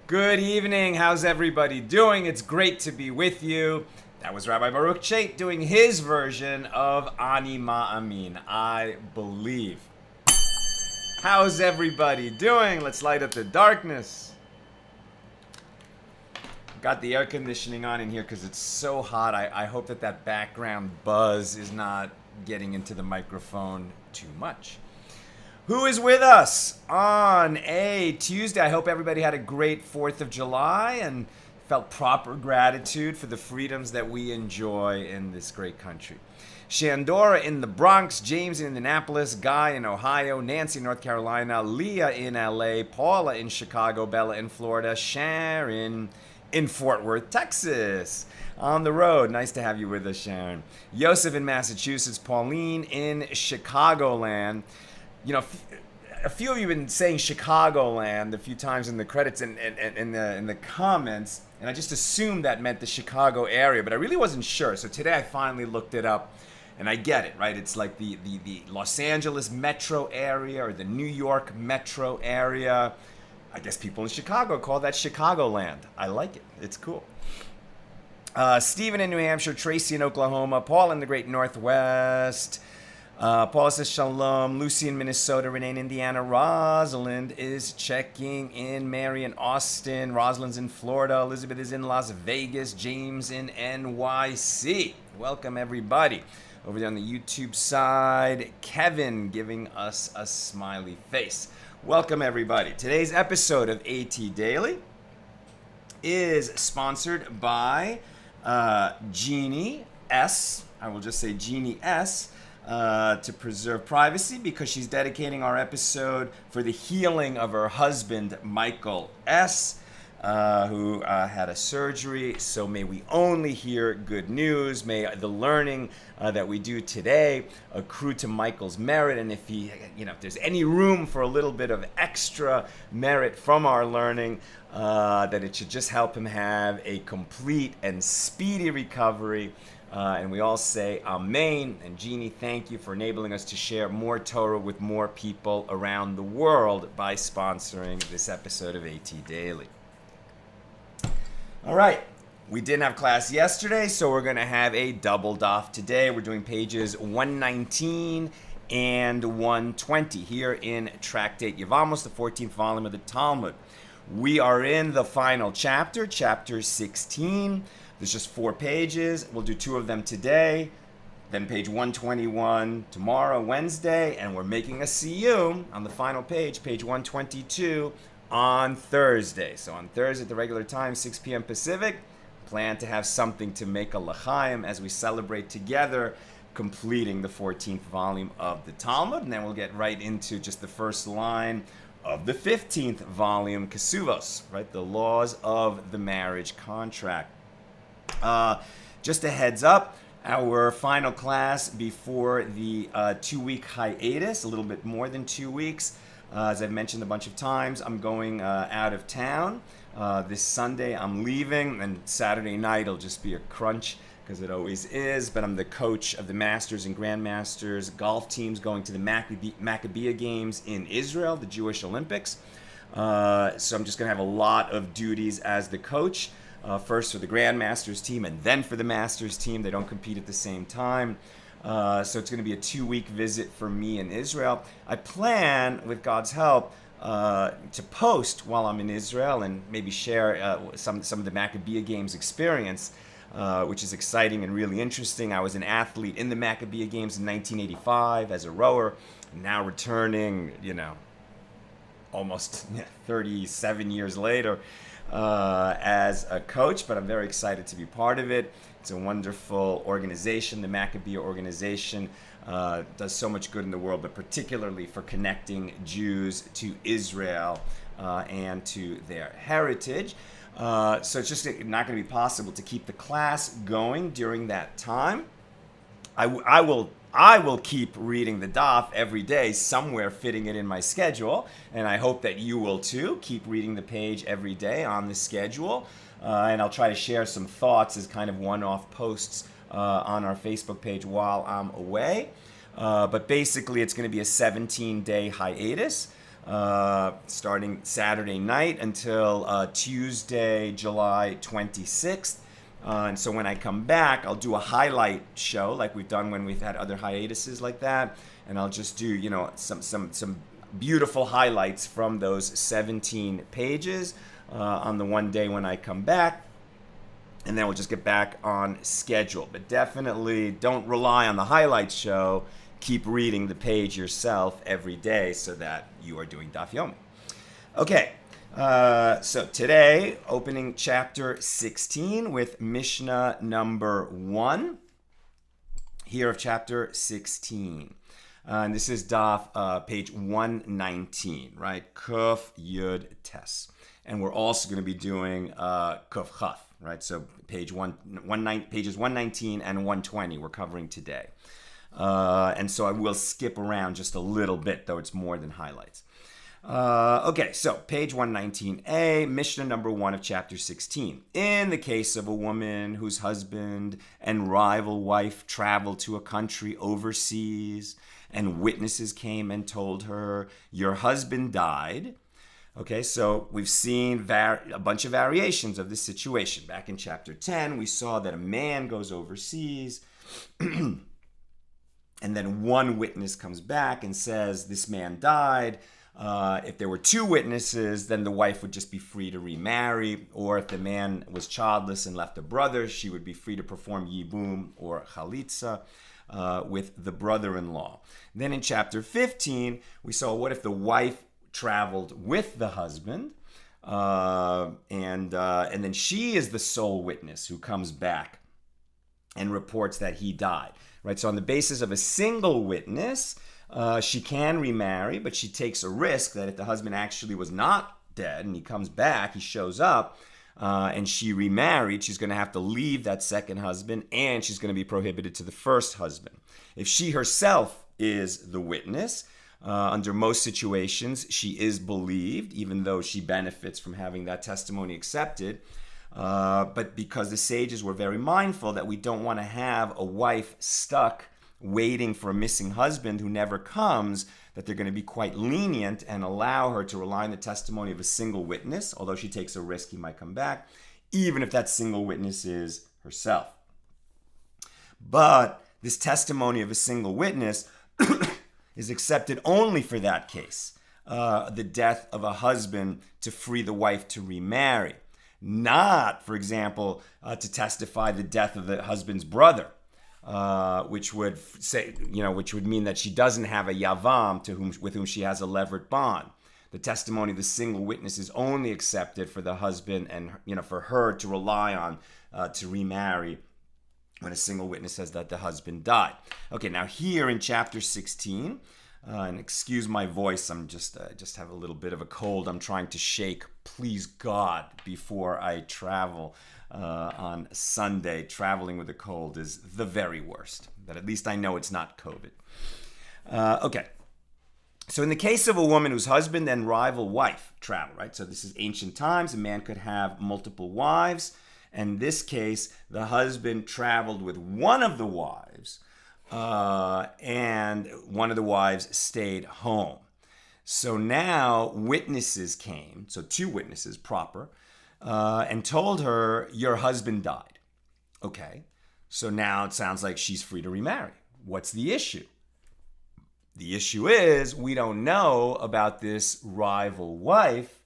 Good evening. How's everybody doing? It's great to be with you. That was Rabbi Baruch Chait doing his version of Ani Ma'amin, I believe. How's everybody doing? Let's light up the darkness. Got the air conditioning on in here because it's so hot. I hope that background buzz is not getting into the microphone too much. Who is with us on a Tuesday? I hope everybody had a great 4th of July and felt proper gratitude for the freedoms that we enjoy in this great country. Shandora in the Bronx, James in Indianapolis, Guy in Ohio, Nancy in North Carolina, Leah in LA, Paula in Chicago, Bella in Florida, Sharon in Fort Worth, Texas. On the road. Nice to have you with us, Sharon. Yosef in Massachusetts, Pauline in Chicagoland. You know, a few of you have been saying Chicagoland a few times in the credits and in the comments, and I just assumed that meant the Chicago area, but I really wasn't sure. So today I finally looked it up, and I get it, right? It's like the Los Angeles metro area or the New York metro area. I guess people in Chicago call that Chicagoland. I like it. It's cool. Stephen in New Hampshire, Tracy in Oklahoma, Paul in the Great Northwest. Paul says shalom. Lucy in Minnesota, Renee in Indiana, Rosalind is checking in, Mary in Austin, Rosalind's in Florida, Elizabeth is in Las Vegas, James in NYC. Welcome everybody. Over there on the YouTube side, Kevin giving us a smiley face. Welcome everybody. Today's episode of AT Daily is sponsored by Jeannie S. I will just say Jeannie S. To preserve privacy because she's dedicating our episode for the healing of her husband, Michael S., who had a surgery. So may we only hear good news. May the learning that we do today accrue to Michael's merit. And if if there's any room for a little bit of extra merit from our learning, that it should just help him have a complete and speedy recovery. And we all say Amen. And Jeannie, thank you for enabling us to share more Torah with more people around the world by sponsoring this episode of AT Daily. All right. We didn't have class yesterday, so we're going to have a double daf today. We're doing pages 119 and 120 here in Tractate Yevamos, the 14th volume of the Talmud. We are in the final chapter, chapter 16. There's just 4 pages. We'll do 2 of them today, then page 121 tomorrow, Wednesday, and we're making a siyum on the final page, page 122, on Thursday. So on Thursday at the regular time, 6 p.m. Pacific, plan to have something to make a l'chaim as we celebrate together completing the 14th volume of the Talmud, and then we'll get right into just the first line of the 15th volume, Kesuvos, right? The laws of the marriage contract. Just a heads up, our final class before the 2-week hiatus, a little bit more than 2 weeks. As I've mentioned a bunch of times, I'm going out of town. This Sunday I'm leaving, and Saturday night it'll just be a crunch because it always is. But I'm the coach of the Masters and Grandmasters golf teams going to the Maccabiah Games in Israel, the Jewish Olympics. So I'm just going to have a lot of duties as the coach. First for the Grandmasters team and then for the Masters team. They don't compete at the same time. So it's going to be a 2-week visit for me in Israel. I plan, with God's help, to post while I'm in Israel and maybe share some of the Maccabeah Games experience, which is exciting and really interesting. I was an athlete in the Maccabeah Games in 1985 as a rower, now returning, almost 37 years later as a coach, but I'm very excited to be part of it. It's a wonderful organization. The Maccabeah organization does so much good in the world, but particularly for connecting Jews to Israel and to their heritage. So it's just not going to be possible to keep the class going during that time. I will keep reading the daf every day, somewhere fitting it in my schedule, and I hope that you will too. Keep reading the page every day on the schedule, and I'll try to share some thoughts as kind of one-off posts on our Facebook page while I'm away. But basically, it's going to be a 17-day hiatus, starting Saturday night until Tuesday, July 26th. And so when I come back, I'll do a highlight show like we've done when we've had other hiatuses like that. And I'll just do, some beautiful highlights from those 17 pages on the one day when I come back. And then we'll just get back on schedule. But definitely don't rely on the highlights show. Keep reading the page yourself every day so that you are doing Daf Yomi. Okay. So today, opening chapter 16 with Mishnah number 1 here of chapter 16. And this is Daf, page 119, right? Kuf Yud Tes. And we're also going to be doing Kuf Chaf, right? So pages 119 and 120 we're covering today. And so I will skip around just a little bit, though it's more than highlights. Okay, so page 119a, Mishnah number 1 of chapter 16. In the case of a woman whose husband and rival wife traveled to a country overseas, and witnesses came and told her, your husband died. Okay, so we've seen a bunch of variations of this situation. Back in chapter 10, we saw that a man goes overseas, and then one witness comes back and says, this man died. If there were 2 witnesses, then the wife would just be free to remarry. Or if the man was childless and left a brother, she would be free to perform yibum or chalitza with the brother-in-law. Then in chapter 15, we saw what if the wife traveled with the husband, and then she is the sole witness who comes back and reports that he died. Right. So on the basis of a single witness, she can remarry, but she takes a risk that if the husband actually was not dead and he comes back, he shows up, and she remarried, she's going to have to leave that second husband, and she's going to be prohibited to the first husband. If she herself is the witness, under most situations, she is believed, even though she benefits from having that testimony accepted. But because the sages were very mindful that we don't want to have a wife stuck waiting for a missing husband who never comes, that they're going to be quite lenient and allow her to rely on the testimony of a single witness, although she takes a risk he might come back, even if that single witness is herself. But this testimony of a single witness is accepted only for that case, the death of a husband to free the wife to remarry. Not, for example, to testify the death of the husband's brother, which would mean that she doesn't have a yavam with whom she has a levirate bond. The testimony of the single witness is only accepted for the husband and for her to rely on to remarry when a single witness says that the husband died. Okay, now here in chapter 16. And excuse my voice, I'm just have a little bit of a cold. I'm trying to shake, please God, before I travel on Sunday. Traveling with a cold is the very worst, but at least I know it's not COVID. Okay, so in the case of a woman whose husband and rival wife travel, right? So this is ancient times. A man could have multiple wives. In this case, the husband traveled with one of the wives, and one of the wives stayed home. So now witnesses came, so 2 witnesses proper, and told her, your husband died. Okay, so now it sounds like she's free to remarry. What's the issue? The issue is we don't know about this rival wife.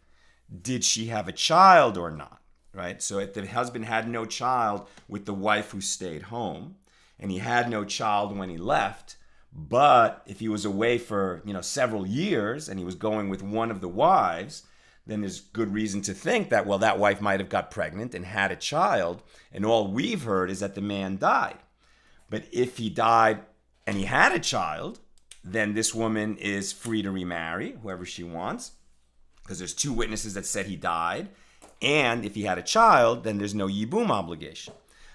Did she have a child or not? Right? So if the husband had no child with the wife who stayed home, and he had no child when he left, but if he was away for several years and he was going with one of the wives, then there's good reason to think that, well, that wife might have got pregnant and had a child, and all we've heard is that the man died. But if he died and he had a child, then this woman is free to remarry whoever she wants, because there's two witnesses that said he died. And if he had a child, then there's no yibum obligation.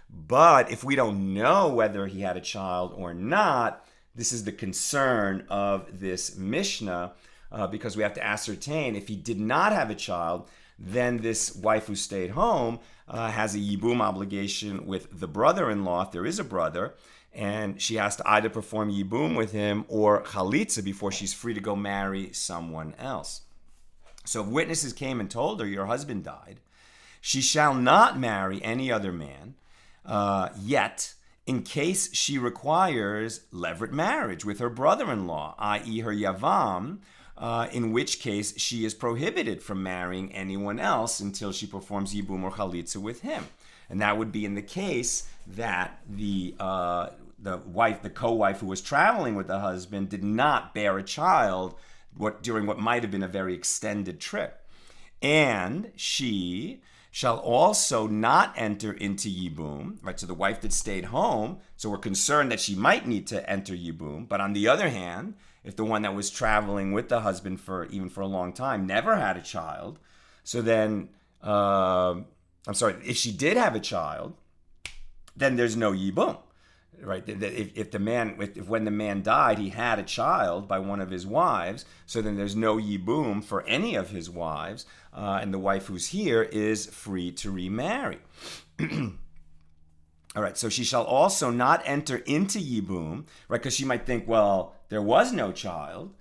But if we don't know whether he had a child or not, this is the concern of this Mishnah, because we have to ascertain if he did not have a child, then this wife who stayed home has a yibum obligation with the brother-in-law, if there is a brother, and she has to either perform yibum with him or chalitza before she's free to go marry someone else. So if witnesses came and told her, your husband died, she shall not marry any other man, yet in case she requires levirate marriage with her brother-in-law, i.e. her yavam, in which case she is prohibited from marrying anyone else until she performs yibum or chalitza with him. And that would be in the case that the co-wife who was traveling with the husband did not bear a child during what might have been a very extended trip. And she shall also not enter into yibum, right? So the wife that stayed home, so we're concerned that she might need to enter yibum. But on the other hand, if the one that was traveling with the husband for a long time never had a child, so then, if she did have a child, then there's no yibum, right? If when the man died, he had a child by one of his wives, so then there's no yibum for any of his wives, and the wife who's here is free to remarry. All right, so she shall also not enter into yibum, right? Because she might think, well, there was no child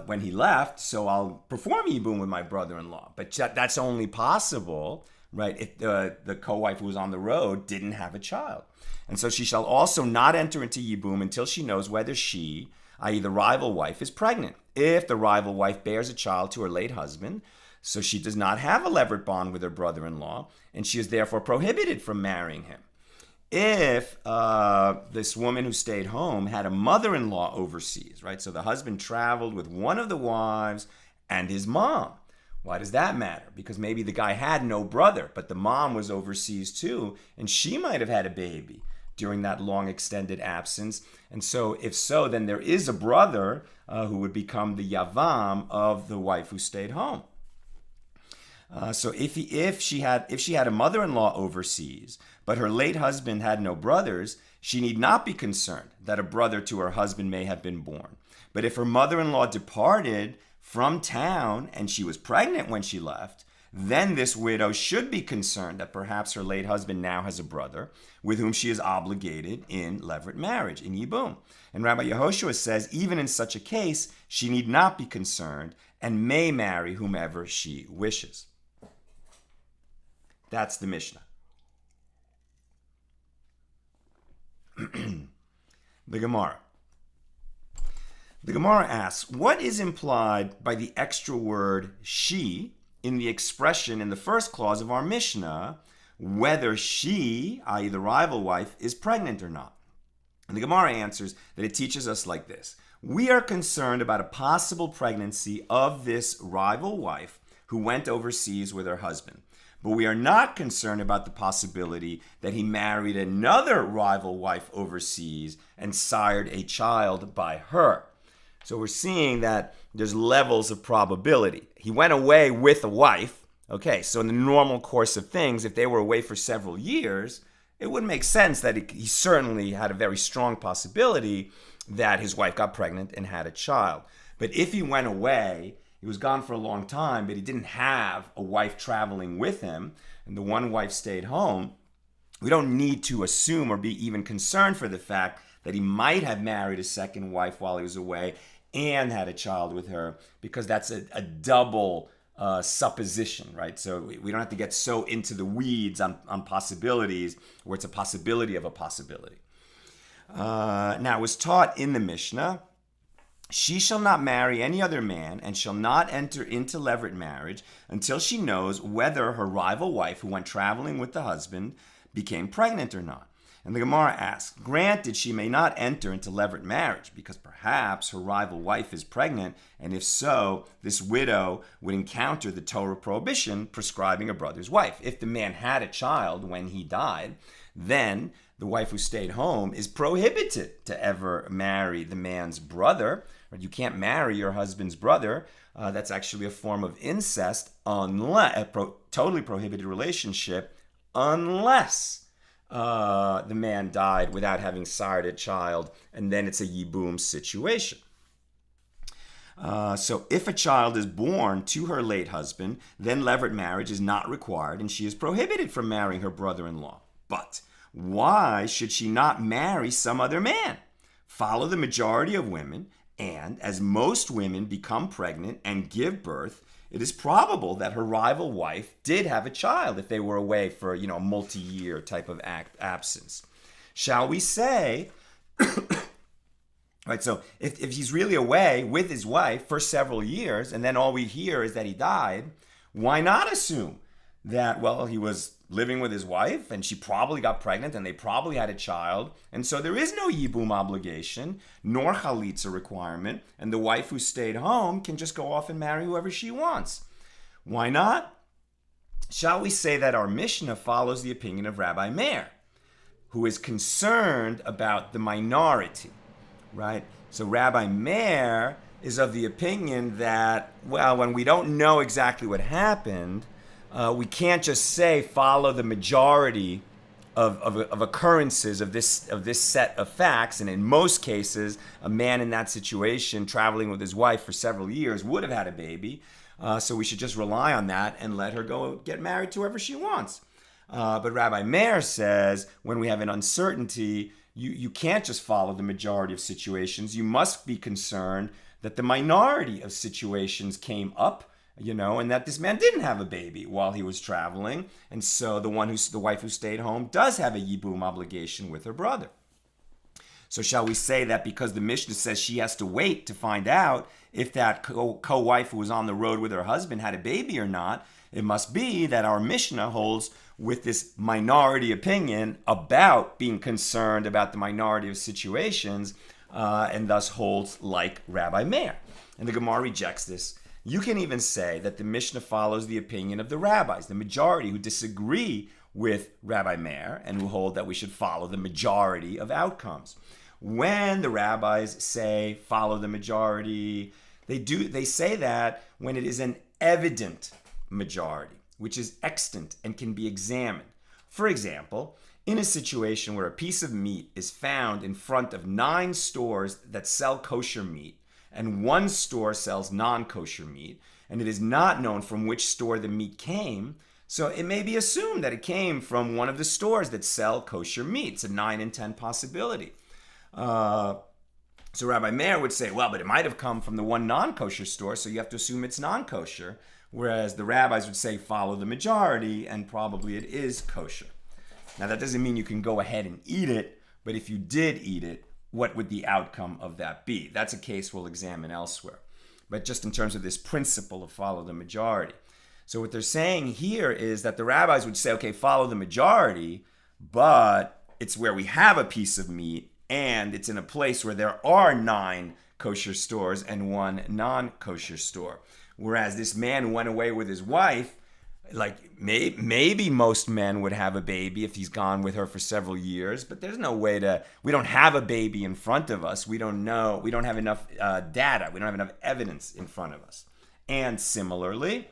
when he left, so I'll perform yibum with my brother-in-law. But that's only possible, right, if the co-wife who was on the road didn't have a child. And so she shall also not enter into yibum until she knows whether she, i.e. the rival wife, is pregnant. If the rival wife bears a child to her late husband, so she does not have a levirate bond with her brother-in-law, and she is therefore prohibited from marrying him. If this woman who stayed home had a mother-in-law overseas, right? So the husband traveled with one of the wives and his mom. Why does that matter? Because maybe the guy had no brother, but the mom was overseas too, and she might have had a baby during that long extended absence. And so if so, then there is a brother who would become the yavam of the wife who stayed home. So if she had a mother-in-law overseas, but her late husband had no brothers, she need not be concerned that a brother to her husband may have been born. But if her mother-in-law departed from town and she was pregnant when she left, then this widow should be concerned that perhaps her late husband now has a brother with whom she is obligated in levirate marriage, in yibum. And Rabbi Yehoshua says, even in such a case, she need not be concerned and may marry whomever she wishes. That's the Mishnah. The Gemara. The Gemara asks, what is implied by the extra word she in the expression in the first clause of our Mishnah, whether she, i.e. the rival wife, is pregnant or not? And the Gemara answers that it teaches us like this. We are concerned about a possible pregnancy of this rival wife who went overseas with her husband. But we are not concerned about the possibility that he married another rival wife overseas and sired a child by her. So we're seeing that there's levels of probability. He went away with a wife. Okay, so in the normal course of things, if they were away for several years, it would make sense that he certainly had a very strong possibility that his wife got pregnant and had a child. But if he went away, he was gone for a long time, but he didn't have a wife traveling with him, and the one wife stayed home, we don't need to assume or be even concerned for the fact that he might have married a second wife while he was away and had a child with her, because that's a double supposition, right? So we don't have to get so into the weeds on possibilities where it's a possibility of a possibility. Now, it was taught in the Mishnah She shall not marry any other man and shall not enter into levirate marriage until she knows whether her rival wife who went traveling with the husband became pregnant or not. And the Gemara asks, granted she may not enter into levirate marriage because perhaps her rival wife is pregnant, and if so, this widow would encounter the Torah prohibition prescribing a brother's wife. If the man had a child when he died, then the wife who stayed home is prohibited to ever marry the man's brother. You can't marry your husband's brother. That's actually a form of incest, unless totally prohibited relationship, unless the man died without having sired a child, and then it's a yibum situation. So if a child is born to her late husband, then levirate marriage is not required, and she is prohibited from marrying her brother-in-law. But why should she not marry some other man? Follow the majority of women, and as most women become pregnant and give birth, it is probable that her rival wife did have a child if they were away for, a multi-year type of absence. Shall we say, right, so if he's really away with his wife for several years, and then all we hear is that he died, why not assume that, he was living with his wife, and she probably got pregnant, and they probably had a child, and so there is no yibum obligation, nor chalitza requirement, and the wife who stayed home can just go off and marry whoever she wants. Why not? Shall we say that our Mishna follows the opinion of Rabbi Meir, who is concerned about the minority, right? So Rabbi Meir is of the opinion that, when we don't know exactly what happened, we can't just say follow the majority of occurrences of this set of facts. And in most cases, a man in that situation traveling with his wife for several years would have had a baby. So we should just rely on that and let her go get married to whoever she wants. But Rabbi Meir says when we have an uncertainty, you can't just follow the majority of situations. You must be concerned that the minority of situations came up, and that this man didn't have a baby while he was traveling, and so the wife who stayed home does have a yibum obligation with her brother. So shall we say that because the Mishnah says she has to wait to find out if that co-wife who was on the road with her husband had a baby or not, it must be that our Mishnah holds with this minority opinion about being concerned about the minority of situations, and thus holds like Rabbi Meir. And the Gemara rejects this. You can even say that the Mishnah follows the opinion of the rabbis, the majority who disagree with Rabbi Meir and who hold that we should follow the majority of outcomes. When the rabbis say follow the majority, they say that when it is an evident majority, which is extant and can be examined. For example, in a situation where a piece of meat is found in front of 9 stores that sell kosher meat, and 1 store sells non-kosher meat, and it is not known from which store the meat came, so it may be assumed that it came from one of the stores that sell kosher meat. It's a 9 in 10 possibility. So Rabbi Meir would say, but it might have come from the one non-kosher store, so you have to assume it's non-kosher, whereas the rabbis would say follow the majority, and probably it is kosher. Now that doesn't mean you can go ahead and eat it, but if you did eat it, what would the outcome of that be? That's a case we'll examine elsewhere. But just in terms of this principle of follow the majority. So what they're saying here is that the rabbis would say, okay, follow the majority, but it's where we have a piece of meat and it's in a place where there are 9 kosher stores and 1 non-kosher store. Whereas this man who went away with his wife, maybe most men would have a baby if he's gone with her for several years, but there's no way we don't have a baby in front of us. We don't know. We don't have enough data. We don't have enough evidence in front of us. And similarly,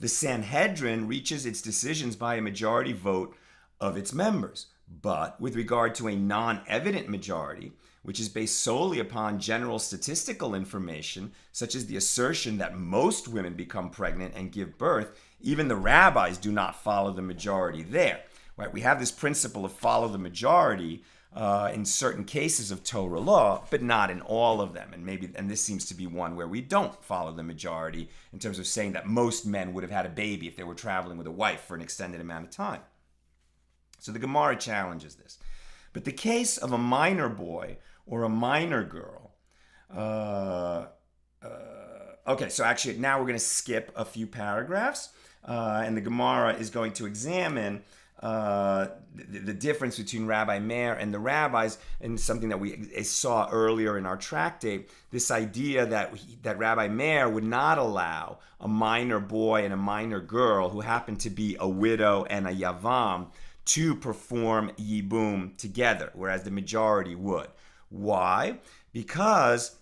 the Sanhedrin reaches its decisions by a majority vote of its members. But with regard to a non-evident majority, which is based solely upon general statistical information, such as the assertion that most women become pregnant and give birth, even the rabbis do not follow the majority there. Right? We have this principle of follow the majority in certain cases of Torah law, but not in all of them. And this seems to be one where we don't follow the majority in terms of saying that most men would have had a baby if they were traveling with a wife for an extended amount of time. So the Gemara challenges this. But the case of a minor boy or a minor girl Uh, okay, so actually now we're going to skip a few paragraphs, and the Gemara is going to examine the difference between Rabbi Meir and the rabbis, and something that we saw earlier in our tractate, this idea that Rabbi Meir would not allow a minor boy and a minor girl who happened to be a widow and a yavam to perform yibum together, whereas the majority would. Why? Because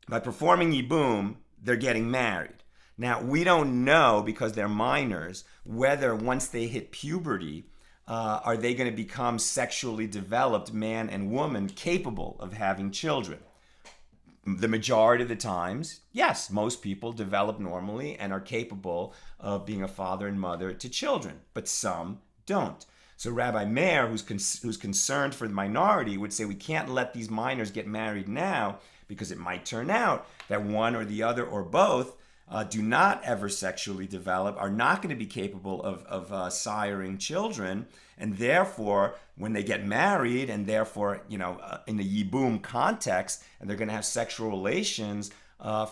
by performing yibum, they're getting married. Now, we don't know, because they're minors, whether once they hit puberty, are they going to become sexually developed man and woman capable of having children. The majority of the times, yes, most people develop normally and are capable of being a father and mother to children, but some don't. So Rabbi Meir, who's concerned for the minority, would say we can't let these minors get married now, because it might turn out that one or the other or both do not ever sexually develop, are not going to be capable of siring children, and therefore, when they get married, and therefore, in the yibum context, and they're going to have sexual relations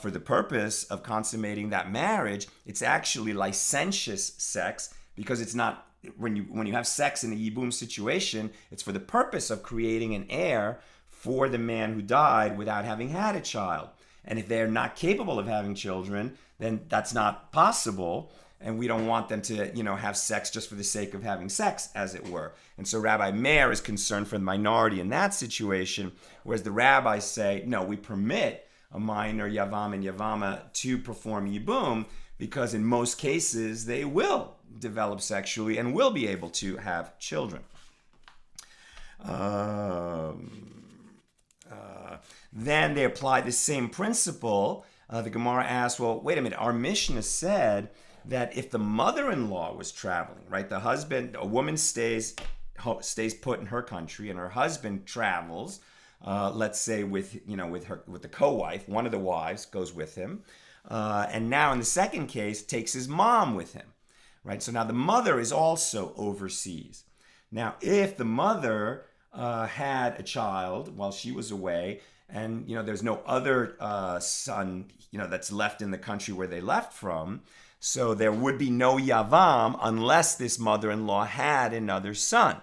for the purpose of consummating that marriage, it's actually licentious sex, because it's not, when you have sex in a yibum situation, it's for the purpose of creating an heir for the man who died without having had a child. And if they're not capable of having children, then that's not possible. And we don't want them to, have sex just for the sake of having sex, as it were. And so Rabbi Meir is concerned for the minority in that situation, whereas the rabbis say, no, we permit a minor yavam and yavama to perform yibum, because in most cases they will develop sexually and will be able to have children. Then they apply the same principle. The Gemara asks, well, wait a minute, our Mishna said that if the mother-in-law was traveling, right, a woman stays put in her country, and her husband travels, let's say with the co-wife, one of the wives goes with him, and now in the second case takes his mom with him, right? So now the mother is also overseas. Now, if the mother had a child while she was away, and there's no other son that's left in the country where they left from, so there would be no yavam unless this mother-in-law had another son.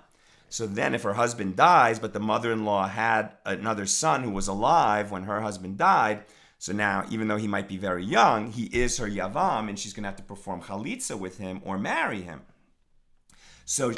So then if her husband dies, but the mother-in-law had another son who was alive when her husband died, so now even though he might be very young, he is her yavam, and she's going to have to perform chalitza with him or marry him. So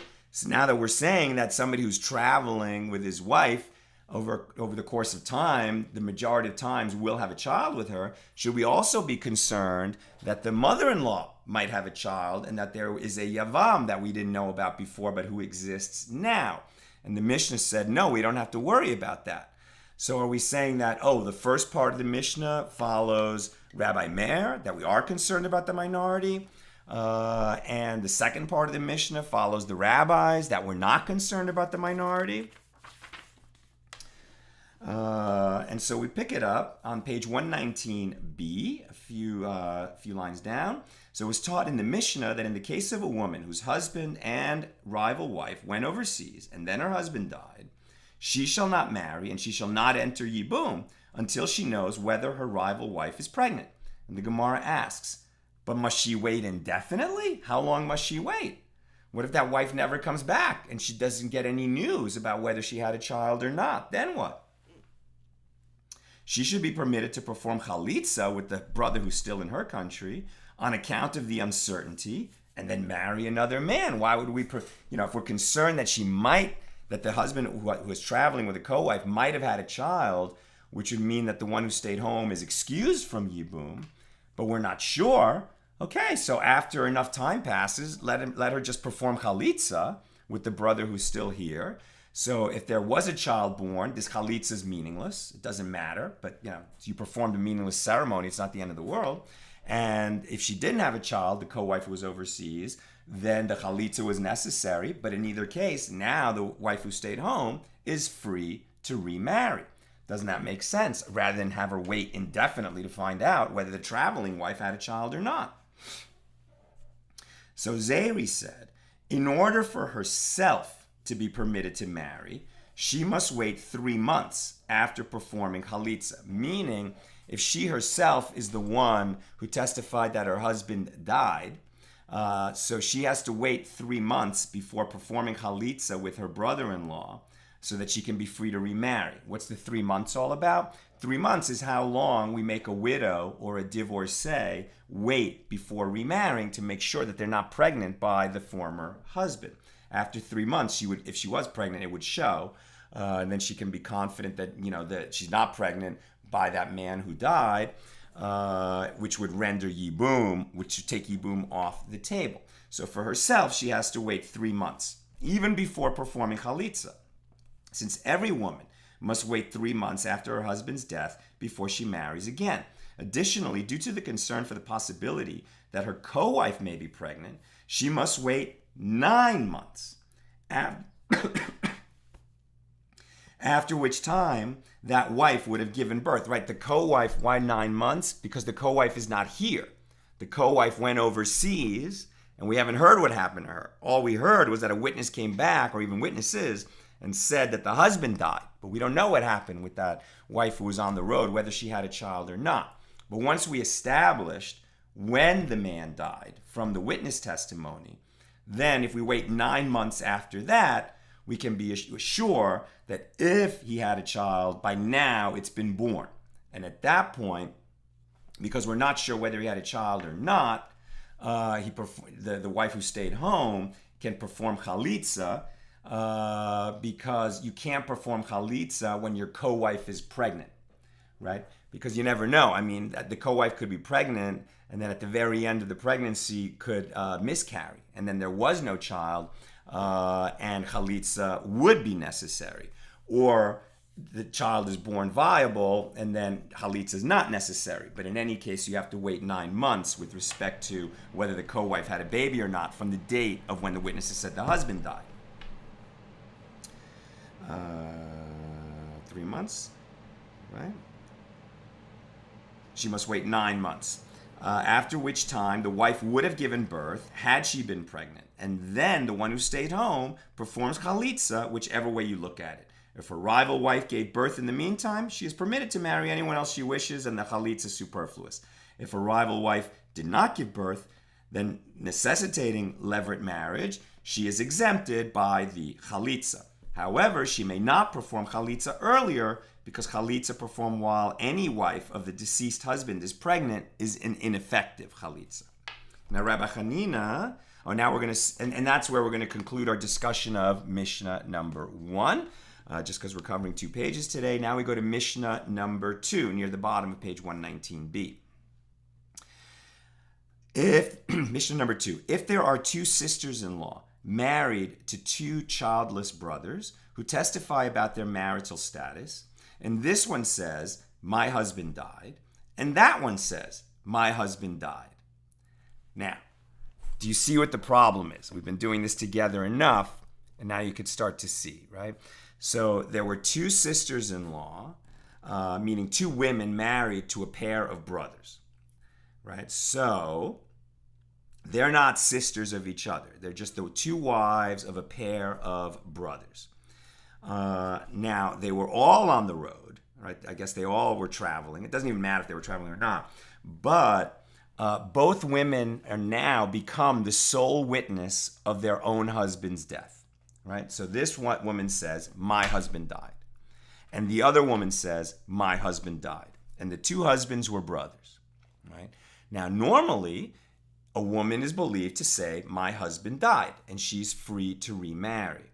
now that we're saying that somebody who's traveling with his wife over the course of time, the majority of times will have a child with her, should we also be concerned that the mother-in-law might have a child, and that there is a yavam that we didn't know about before but who exists now? And the Mishnah said, no, we don't have to worry about that. So are we saying that, the first part of the Mishnah follows Rabbi Meir, that we are concerned about the minority, and the second part of the Mishnah follows the rabbis, that we're not concerned about the minority? And so we pick it up on page 119b, a few lines down. So it was taught in the Mishnah that in the case of a woman whose husband and rival wife went overseas, and then her husband died, she shall not marry, and she shall not enter yibum until she knows whether her rival wife is pregnant. And the Gemara asks, but must she wait indefinitely? How long must she wait? What if that wife never comes back and she doesn't get any news about whether she had a child or not? Then what? She should be permitted to perform chalitza with the brother who's still in her country on account of the uncertainty, and then marry another man. Why would we, if we're concerned that the husband who was traveling with a co-wife might have had a child, which would mean that the one who stayed home is excused from yibum, but we're not sure. Okay, so after enough time passes, let her just perform chalitza with the brother who's still here. So if there was a child born, this chalitza is meaningless. It doesn't matter, but you performed a meaningless ceremony. It's not the end of the world. And if she didn't have a child, the co-wife who was overseas, then the chalitza was necessary. But in either case, now the wife who stayed home is free to remarry. Doesn't that make sense? Rather than have her wait indefinitely to find out whether the traveling wife had a child or not. So Zeri said, in order for herself to be permitted to marry, she must wait 3 months after performing chalitza, meaning if she herself is the one who testified that her husband died, so she has to wait 3 months before performing chalitza with her brother-in-law so that she can be free to remarry. What's the 3 months all about? 3 months is how long we make a widow or a divorcee wait before remarrying to make sure that they're not pregnant by the former husband. After 3 months, if she was pregnant, it would show, and then she can be confident that that she's not pregnant by that man who died, which would render yibum, which would take yibum off the table. So for herself, she has to wait 3 months, even before performing chalitza, since every woman must wait 3 months after her husband's death before she marries again. Additionally, due to the concern for the possibility that her co-wife may be pregnant, she must wait 9 months, after which time that wife would have given birth, right? The co-wife, why 9 months? Because the co-wife is not here. The co-wife went overseas, and we haven't heard what happened to her. All we heard was that a witness came back, or even witnesses, and said that the husband died. But we don't know what happened with that wife who was on the road, whether she had a child or not. But once we established when the man died from the witness testimony, then if we wait 9 months after that, we can be sure that if he had a child, by now it's been born. And at that point, because we're not sure whether he had a child or not, the wife who stayed home can perform chalitza, because you can't perform chalitza when your co-wife is pregnant, right? Because you never know. I mean, the co-wife could be pregnant, and then at the very end of the pregnancy could miscarry, and then there was no child, and chalitza would be necessary. Or the child is born viable, and then chalitza is not necessary. But in any case, you have to wait 9 months with respect to whether the co-wife had a baby or not from the date of when the witnesses said the husband died. 3 months, right? She must wait 9 months, after which time the wife would have given birth had she been pregnant. And then the one who stayed home performs chalitza, whichever way you look at it. If her rival wife gave birth in the meantime, she is permitted to marry anyone else she wishes, and the chalitza is superfluous. If a rival wife did not give birth, then necessitating levirate marriage, she is exempted by the chalitza. However, she may not perform chalitza earlier, because chalitza performed while any wife of the deceased husband is pregnant is an ineffective chalitza. Now, Rabbi Hanina, now we're going to, and that's where we're going to conclude our discussion of Mishnah number 1, just because we're covering 2 pages today. Now we go to Mishnah number 2, near the bottom of page 119b. Mishnah number 2, if there are 2 sisters-in-law married to 2 childless brothers who testify about their marital status, and this one says, my husband died, and that one says, my husband died. Now, do you see what the problem is? We've been doing this together enough, and now you could start to see, right? So there were 2 sisters-in-law, meaning 2 women married to a pair of brothers, right? So they're not sisters of each other. They're just the 2 wives of a pair of brothers. Now, they were all on the road, right? I guess they all were traveling. It doesn't even matter if they were traveling or not. But both women are now become the sole witness of their own husband's death, right? So this woman says, my husband died. And the other woman says, my husband died. And the 2 husbands were brothers, right? Now, normally, a woman is believed to say, my husband died, and she's free to remarry.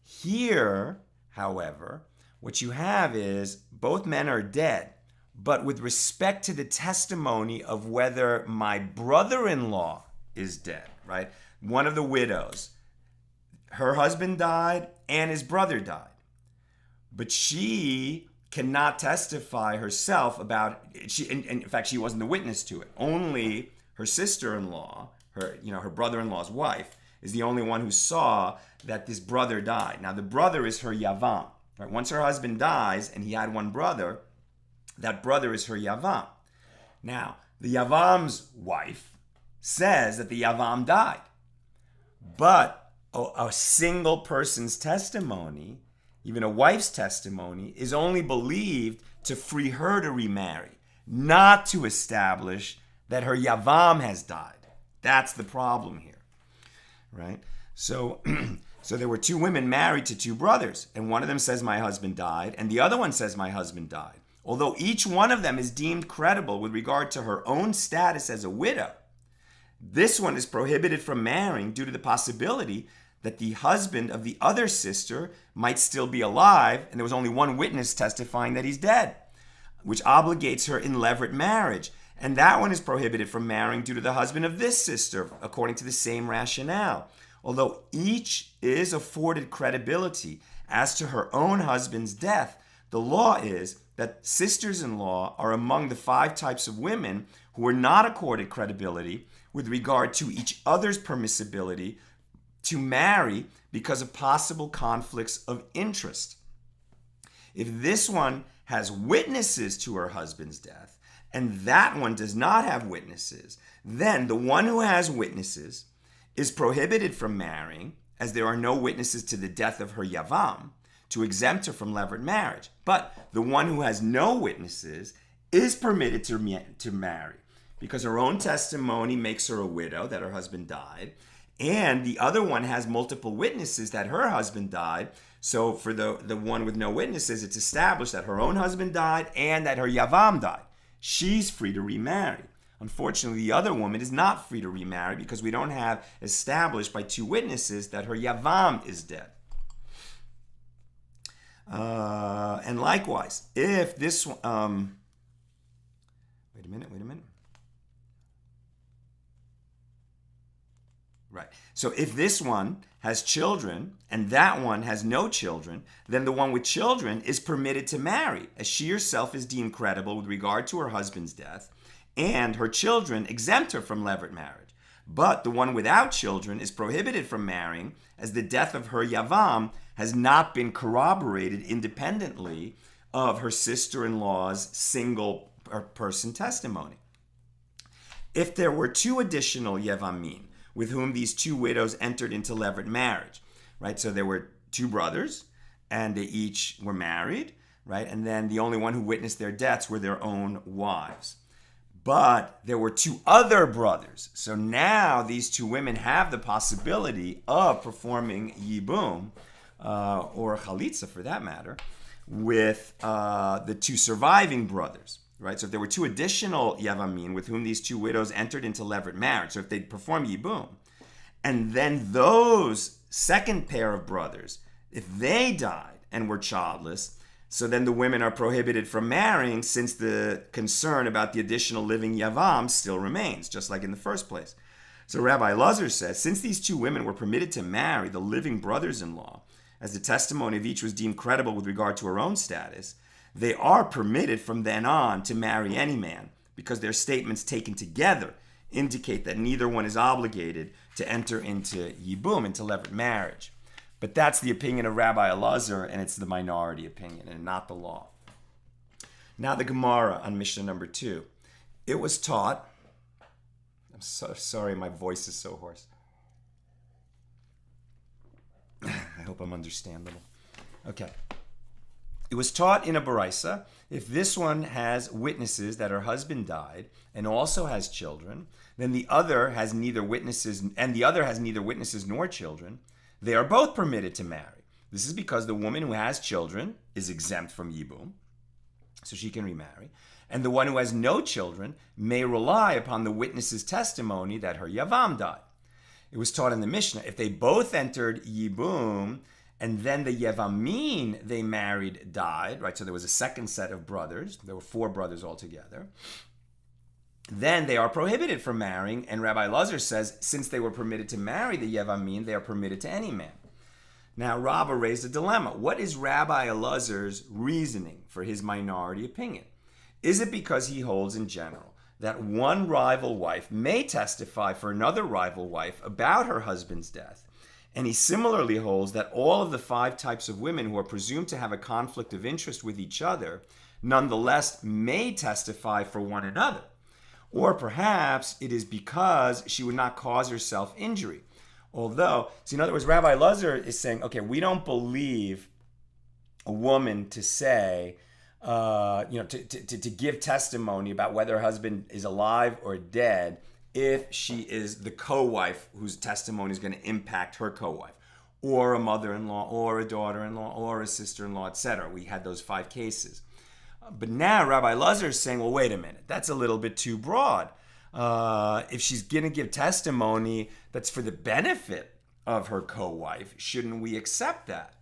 Here, however, what you have is both men are dead, but with respect to the testimony of whether my brother-in-law is dead, right? One of the widows, her husband died and his brother died. But she cannot testify herself about, in fact, she wasn't the witness to it. Only her sister-in-law, her brother-in-law's wife, is the only one who saw that this brother died. Now, the brother is her yavam. Right? Once her husband dies, and he had one brother, that brother is her yavam. Now, the yavam's wife says that the yavam died. But a single person's testimony even a wife's testimony, is only believed to free her to remarry, not to establish that her yavam has died. That's the problem here, right? So there were two women married to two brothers, and one of them says, my husband died, and the other one says, my husband died. Although each one of them is deemed credible with regard to her own status as a widow, this one is prohibited from marrying due to the possibility that the husband of the other sister might still be alive, and there was only one witness testifying that he's dead, which obligates her in levirate marriage. And that one is prohibited from marrying due to the husband of this sister, according to the same rationale. Although each is afforded credibility as to her own husband's death, the law is that sisters-in-law are among the 5 types of women who are not accorded credibility with regard to each other's permissibility to marry because of possible conflicts of interest. If this one has witnesses to her husband's death, and that one does not have witnesses, then the one who has witnesses is prohibited from marrying, as there are no witnesses to the death of her yavam, to exempt her from levirate marriage. But the one who has no witnesses is permitted to marry, because her own testimony makes her a widow, that her husband died, and the other one has multiple witnesses that her husband died. So for the one with no witnesses, it's established that her own husband died and that her yavam died. She's free to remarry. Unfortunately, the other woman is not free to remarry because we don't have established by 2 witnesses that her yavam is dead. And likewise, if this... wait a minute. Right. So if this one has children and that one has no children, then the one with children is permitted to marry, as she herself is deemed credible with regard to her husband's death, and her children exempt her from levirate marriage. But the one without children is prohibited from marrying, as the death of her yavam has not been corroborated independently of her sister-in-law's single person testimony. If there were 2 additional yevamim with whom these 2 widows entered into levirate marriage, right? So there were 2 brothers, and they each were married, right? And then the only one who witnessed their deaths were their own wives. But there were 2 other brothers. So now these 2 women have the possibility of performing yibum, or chalitza for that matter, with the 2 surviving brothers. Right, so if there were 2 additional yevamim with whom these 2 widows entered into levirate marriage, so if they'd perform yibum, and then those second pair of brothers, if they died and were childless, so then the women are prohibited from marrying, since the concern about the additional living yavam still remains, just like in the first place. So Rabbi Elazar says, since these 2 women were permitted to marry the living brothers-in-law, as the testimony of each was deemed credible with regard to her own status, they are permitted from then on to marry any man, because their statements taken together indicate that neither one is obligated to enter into yibum, into levirate marriage. But that's the opinion of Rabbi Elazar, and it's the minority opinion, and not the law. Now the Gemara on Mishnah number 2. It was taught... I'm so sorry, my voice is so hoarse. I hope I'm understandable. Okay. It was taught in a baraisa, if this one has witnesses that her husband died and also has children, then the other has neither witnesses, and the other has neither witnesses nor children, they are both permitted to marry. This is because the woman who has children is exempt from yibum, so she can remarry, and the one who has no children may rely upon the witness's testimony that her yavam died. It was taught in the Mishna, if they both entered yibum, and then the yevamim they married died, right? So there was a second set of brothers. There were 4 brothers altogether. Then they are prohibited from marrying, and Rabbi Elazar says, since they were permitted to marry the yevamim, they are permitted to any man. Now, Rabbah raised a dilemma. What is Rabbi Elazar's reasoning for his minority opinion? Is it because he holds in general that one rival wife may testify for another rival wife about her husband's death, and he similarly holds that all of the 5 types of women who are presumed to have a conflict of interest with each other nonetheless may testify for one another? Or perhaps it is because she would not cause herself injury. Although, so in other words, Rabbi Elazar is saying, okay, we don't believe a woman to say, to give testimony about whether her husband is alive or dead if she is the co-wife whose testimony is going to impact her co-wife, or a mother-in-law, or a daughter-in-law, or a sister-in-law, etc. We had those 5 cases. But now Rabbi Elazar is saying, well, wait a minute, that's a little bit too broad. If she's going to give testimony that's for the benefit of her co-wife, shouldn't we accept that?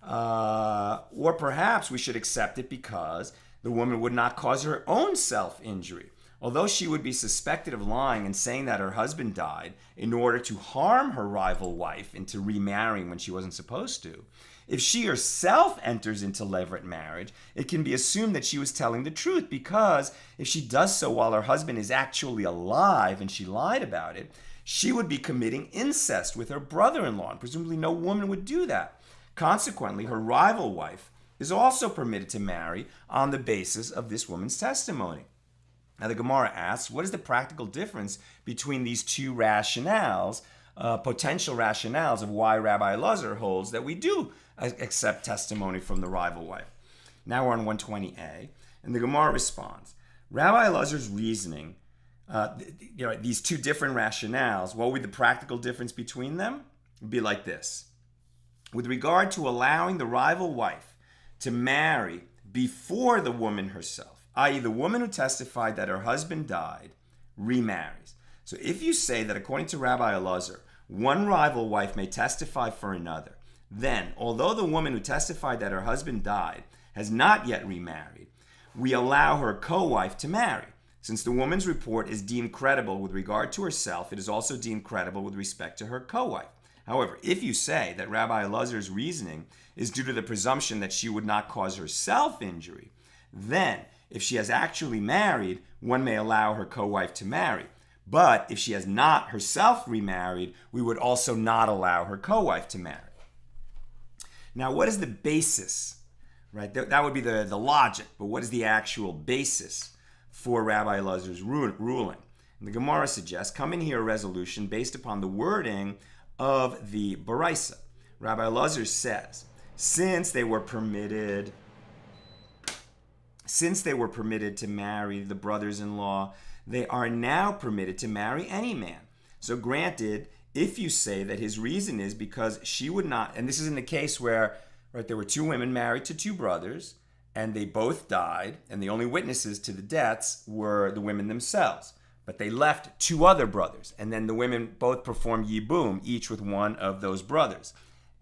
Or perhaps we should accept it because the woman would not cause her own self-injury. Although she would be suspected of lying and saying that her husband died in order to harm her rival wife into remarrying when she wasn't supposed to, if she herself enters into levirate marriage, it can be assumed that she was telling the truth, because if she does so while her husband is actually alive and she lied about it, she would be committing incest with her brother-in-law, and presumably no woman would do that. Consequently, her rival wife is also permitted to marry on the basis of this woman's testimony. Now the Gemara asks, what is the practical difference between these 2 rationales, potential rationales of why Rabbi Elazar holds that we do accept testimony from the rival wife? Now we're on 120a, and the Gemara responds, Rabbi Elazar's reasoning, these 2 different rationales, what would the practical difference between them? It would be like this. With regard to allowing the rival wife to marry before the woman herself, i.e. the woman who testified that her husband died, remarries. So if you say that according to Rabbi Elazar, one rival wife may testify for another, then, although the woman who testified that her husband died has not yet remarried, we allow her co-wife to marry. Since the woman's report is deemed credible with regard to herself, it is also deemed credible with respect to her co-wife. However, if you say that Rabbi Elazar's reasoning is due to the presumption that she would not cause herself injury, then, if she has actually married, one may allow her co-wife to marry. But if she has not herself remarried, we would also not allow her co-wife to marry. Now, what is the basis? Right? That would be the logic, but what is the actual basis for Rabbi Elazar's ruling? And the Gemara suggests, come in here a resolution based upon the wording of the Baraisa. Rabbi Elazar says, since they were permitted to marry the brothers-in-law, they are now permitted to marry any man. So granted, if you say that his reason is because she would not, and this is in the case where there were 2 women married to 2 brothers, and they both died, and the only witnesses to the deaths were the women themselves. But they left 2 other brothers, and then the women both performed yibum, each with one of those brothers.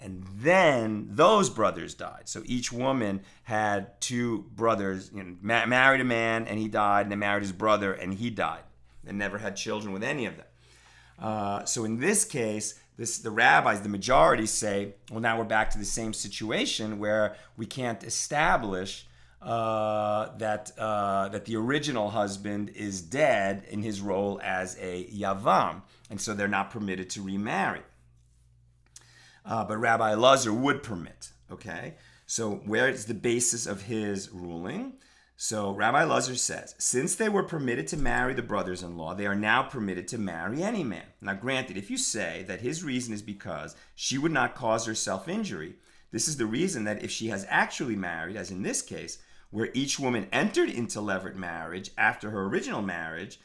And then those brothers died. So each woman had 2 brothers, married a man and he died, and then married his brother and he died, and never had children with any of them. So in this case, the rabbis, the majority say, well, now we're back to the same situation where we can't establish that the original husband is dead in his role as a yavam, and so they're not permitted to remarry. But Rabbi Elazar would permit, okay? So where is the basis of his ruling? So Rabbi Elazar says, since they were permitted to marry the brothers-in-law, they are now permitted to marry any man. Now granted, if you say that his reason is because she would not cause herself injury, this is the reason that if she has actually married, as in this case, where each woman entered into levirate marriage after her original marriage,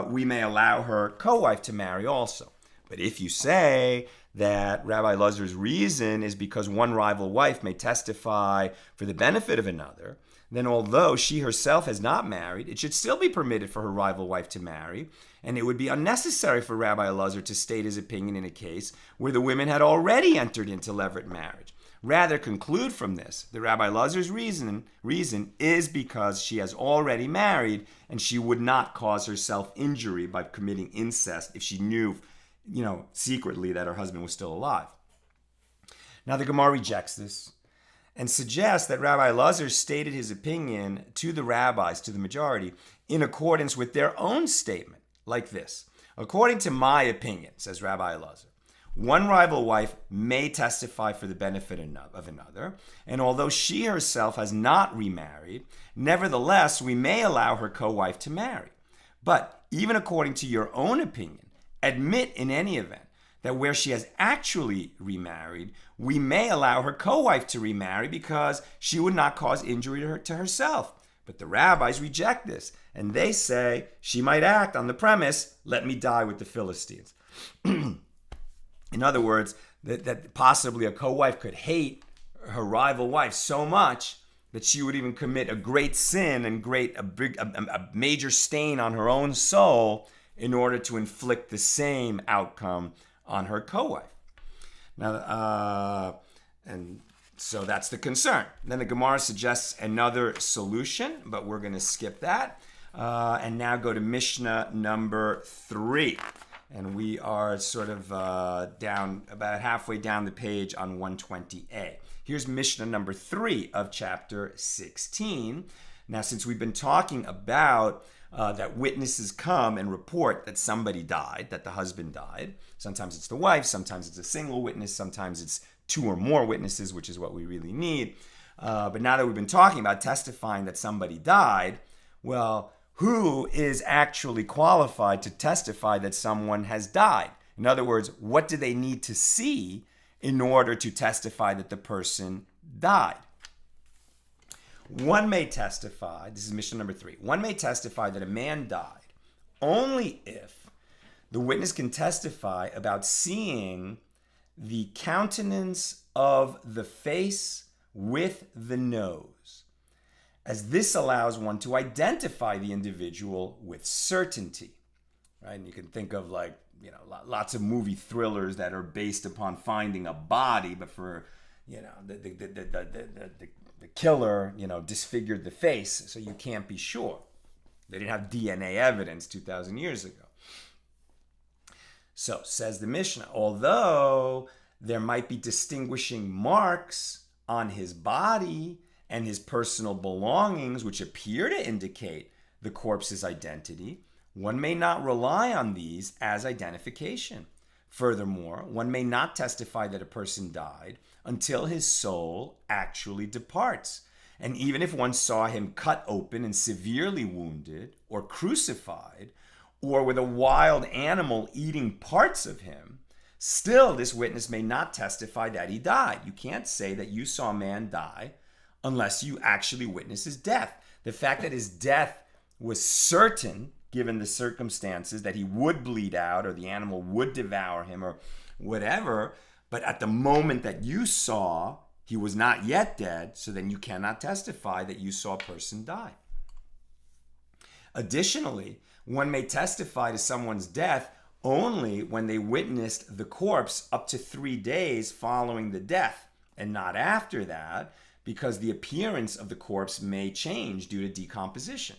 we may allow her co-wife to marry also. But if you say that Rabbi Elazar's reason is because one rival wife may testify for the benefit of another, then although she herself has not married, it should still be permitted for her rival wife to marry, and it would be unnecessary for Rabbi Elazar to state his opinion in a case where the women had already entered into levirate marriage. Rather, conclude from this that Rabbi Elazar's reason is because she has already married, and she would not cause herself injury by committing incest if she knew secretly that her husband was still alive. Now the Gemara rejects this and suggests that Rabbi Elazar stated his opinion to the rabbis, to the majority, in accordance with their own statement, like this. According to my opinion, says Rabbi Elazar, one rival wife may testify for the benefit of another, and although she herself has not remarried, nevertheless, we may allow her co-wife to marry. But even according to your own opinion, admit in any event that where she has actually remarried, we may allow her co-wife to remarry because she would not cause injury to herself. But the rabbis reject this, and they say she might act on the premise, let me die with the Philistines. In other words, that possibly a co-wife could hate her rival wife so much that she would even commit a great sin and a major stain on her own soul in order to inflict the same outcome on her co-wife. Now, and so that's the concern. Then the Gemara suggests another solution, but we're going to skip that and now go to Mishnah number 3. And we are sort of down about halfway down the page on 120a. Here's Mishnah number 3 of chapter 16. Now, since we've been talking about that witnesses come and report that somebody died, that the husband died. Sometimes it's the wife, sometimes it's a single witness, sometimes it's 2 or more witnesses, which is what we really need. But now that we've been talking about testifying that somebody died, well, who is actually qualified to testify that someone has died? In other words, what do they need to see in order to testify that the person died? One may testify, this is Mishnah number 3, one may testify that a man died only if the witness can testify about seeing the countenance of the face with the nose, as this allows one to identify the individual with certainty, right? And you can think of lots of movie thrillers that are based upon finding a body, but for, the killer, disfigured the face, so you can't be sure. They didn't have DNA evidence 2,000 years ago. So, says the Mishnah, although there might be distinguishing marks on his body and his personal belongings, which appear to indicate the corpse's identity, one may not rely on these as identification. Furthermore, one may not testify that a person died until his soul actually departs. And even if one saw him cut open and severely wounded, or crucified, or with a wild animal eating parts of him, still this witness may not testify that he died. You can't say that you saw a man die unless you actually witness his death. The fact that his death was certain, given the circumstances, that he would bleed out or the animal would devour him or whatever, but at the moment that you saw, he was not yet dead, so then you cannot testify that you saw a person die. Additionally, one may testify to someone's death only when they witnessed the corpse up to 3 days following the death, and not after that, because the appearance of the corpse may change due to decomposition.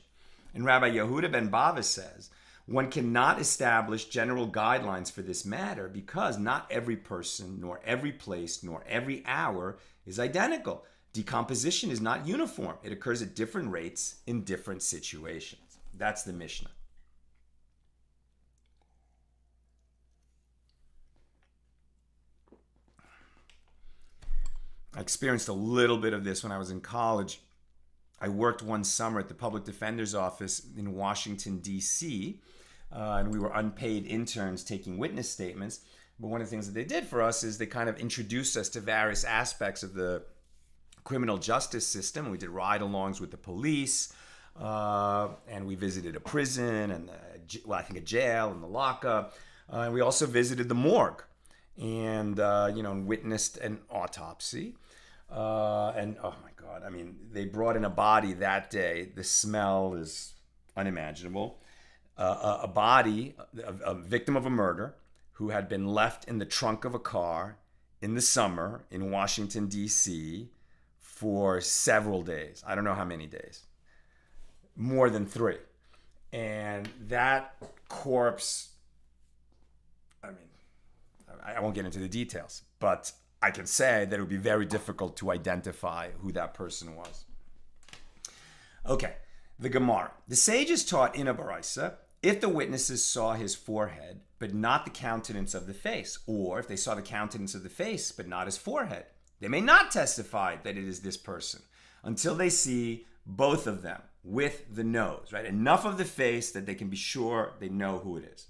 And Rabbi Yehuda ben Bava says, one cannot establish general guidelines for this matter because not every person, nor every place, nor every hour is identical. Decomposition is not uniform. It occurs at different rates in different situations. That's the Mishnah. I experienced a little bit of this when I was in college. I worked one summer at the public defender's office in Washington, D.C., and we were unpaid interns taking witness statements. But one of the things that they did for us is they kind of introduced us to various aspects of the criminal justice system. We did ride-alongs with the police, and we visited a prison and I think a jail and the lockup. And we also visited the morgue and witnessed an autopsy. And oh my God, I mean, they brought in a body that day. The smell is unimaginable. A body, a victim of a murder, who had been left in the trunk of a car in the summer in Washington, D.C. for several days. I don't know how many days. More than 3. And that corpse, I mean, I won't get into the details, but I can say that it would be very difficult to identify who that person was. Okay, the Gemara. The sages taught in a Baraisa, if the witnesses saw his forehead, but not the countenance of the face, or if they saw the countenance of the face, but not his forehead, they may not testify that it is this person until they see both of them with the nose, right? Enough of the face that they can be sure they know who it is.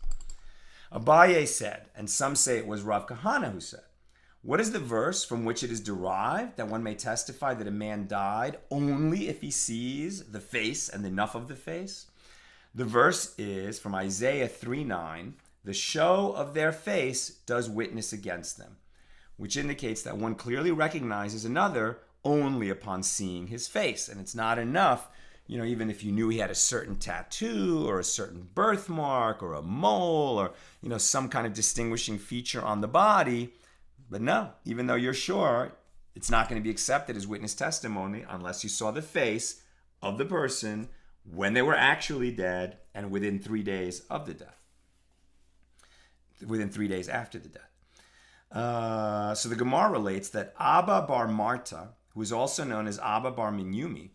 Abaye said, and some say it was Rav Kahana who said, what is the verse from which it is derived that one may testify that a man died only if he sees the face and enough of the face? The verse is from Isaiah 3:9, the show of their face does witness against them, which indicates that one clearly recognizes another only upon seeing his face. And it's not enough, even if you knew he had a certain tattoo or a certain birthmark or a mole or, some kind of distinguishing feature on the body. But no, even though you're sure, it's not going to be accepted as witness testimony unless you saw the face of the person when they were actually dead and within 3 days of the death. Within 3 days after the death. So the Gemara relates that Abba bar Marta, who is also known as Abba bar Minyumi,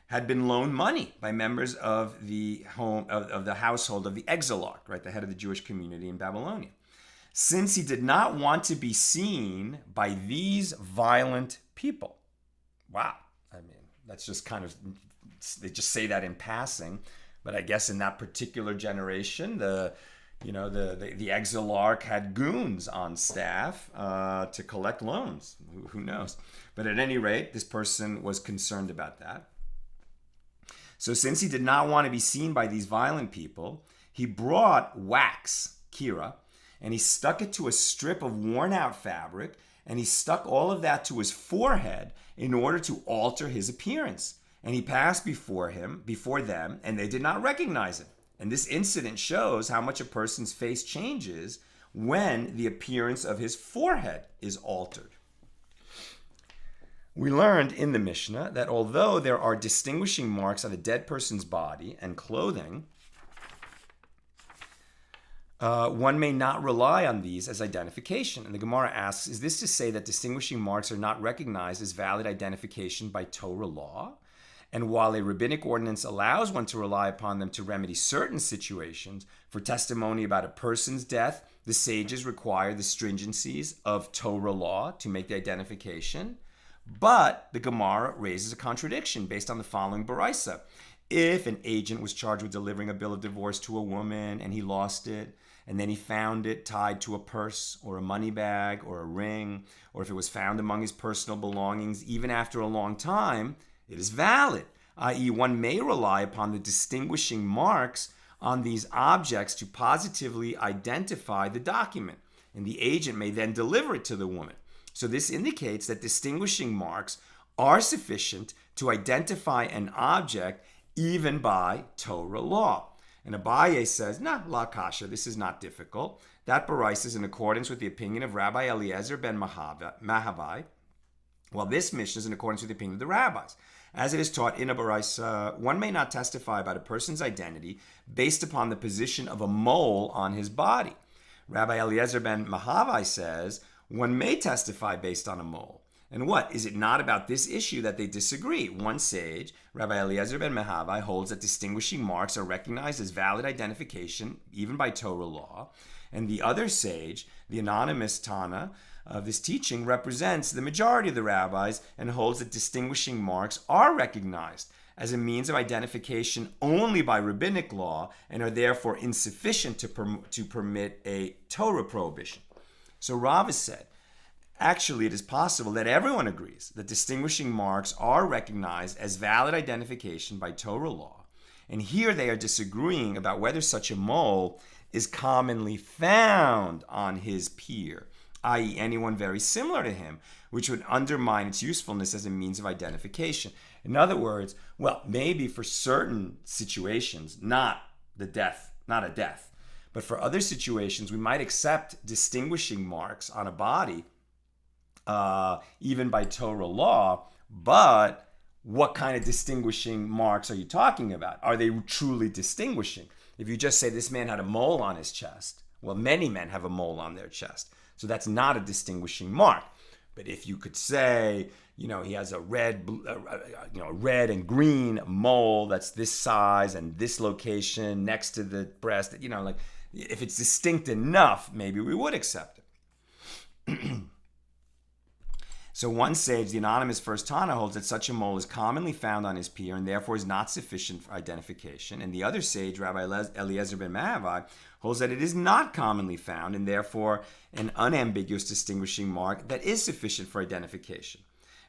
had been loaned money by members of the household of the exilarch, right, the head of the Jewish community in Babylonia, since he did not want to be seen by these violent people. Wow. I mean, that's just kind of, they just say that in passing, but I guess in that particular generation, the exilarch had goons on staff to collect loans. Who knows? But at any rate, this person was concerned about that. So since he did not want to be seen by these violent people, he brought wax, kira, and he stuck it to a strip of worn out fabric, and he stuck all of that to his forehead in order to alter his appearance. And he passed before them, and they did not recognize him. And this incident shows how much a person's face changes when the appearance of his forehead is altered. We learned in the Mishnah that although there are distinguishing marks on a dead person's body and clothing, one may not rely on these as identification. And the Gemara asks, is this to say that distinguishing marks are not recognized as valid identification by Torah law? And while a rabbinic ordinance allows one to rely upon them to remedy certain situations, for testimony about a person's death, the sages require the stringencies of Torah law to make the identification. But the Gemara raises a contradiction based on the following baraisa. If an agent was charged with delivering a bill of divorce to a woman and he lost it, and then he found it tied to a purse or a money bag or a ring, or if it was found among his personal belongings even after a long time, it is valid, i.e., one may rely upon the distinguishing marks on these objects to positively identify the document, and the agent may then deliver it to the woman. So this indicates that distinguishing marks are sufficient to identify an object even by Torah law. And Abaye says, la kasha, this is not difficult. That baraisa is in accordance with the opinion of Rabbi Eliezer ben Mahavai, while this Mishnah is in accordance with the opinion of the rabbis. As it is taught in a baraisa, one may not testify about a person's identity based upon the position of a mole on his body. Rabbi Eliezer ben Mahavai says, one may testify based on a mole. And what? Is it not about this issue that they disagree? One sage, Rabbi Eliezer ben Mahavai, holds that distinguishing marks are recognized as valid identification, even by Torah law. And the other sage, the anonymous Tana of this teaching, represents the majority of the rabbis and holds that distinguishing marks are recognized as a means of identification only by rabbinic law and are therefore insufficient to permit a Torah prohibition. So Rav has said, actually, it is possible that everyone agrees that distinguishing marks are recognized as valid identification by Torah law. And here they are disagreeing about whether such a mole is commonly found on his peer, i.e., anyone very similar to him, which would undermine its usefulness as a means of identification. In other words, well, maybe for certain situations, not a death, but for other situations, we might accept distinguishing marks on a body, even by Torah law, but what kind of distinguishing marks are you talking about? Are they truly distinguishing? If you just say this man had a mole on his chest, well, many men have a mole on their chest, so that's not a distinguishing mark. But if you could say, he has a red and green mole that's this size and this location next to the breast, if it's distinct enough, maybe we would accept it. So one sage, the anonymous first Tana, holds that such a mole is commonly found on his pier and therefore is not sufficient for identification. And the other sage, Rabbi Eliezer ben Mahavai, holds that it is not commonly found and therefore an unambiguous distinguishing mark that is sufficient for identification.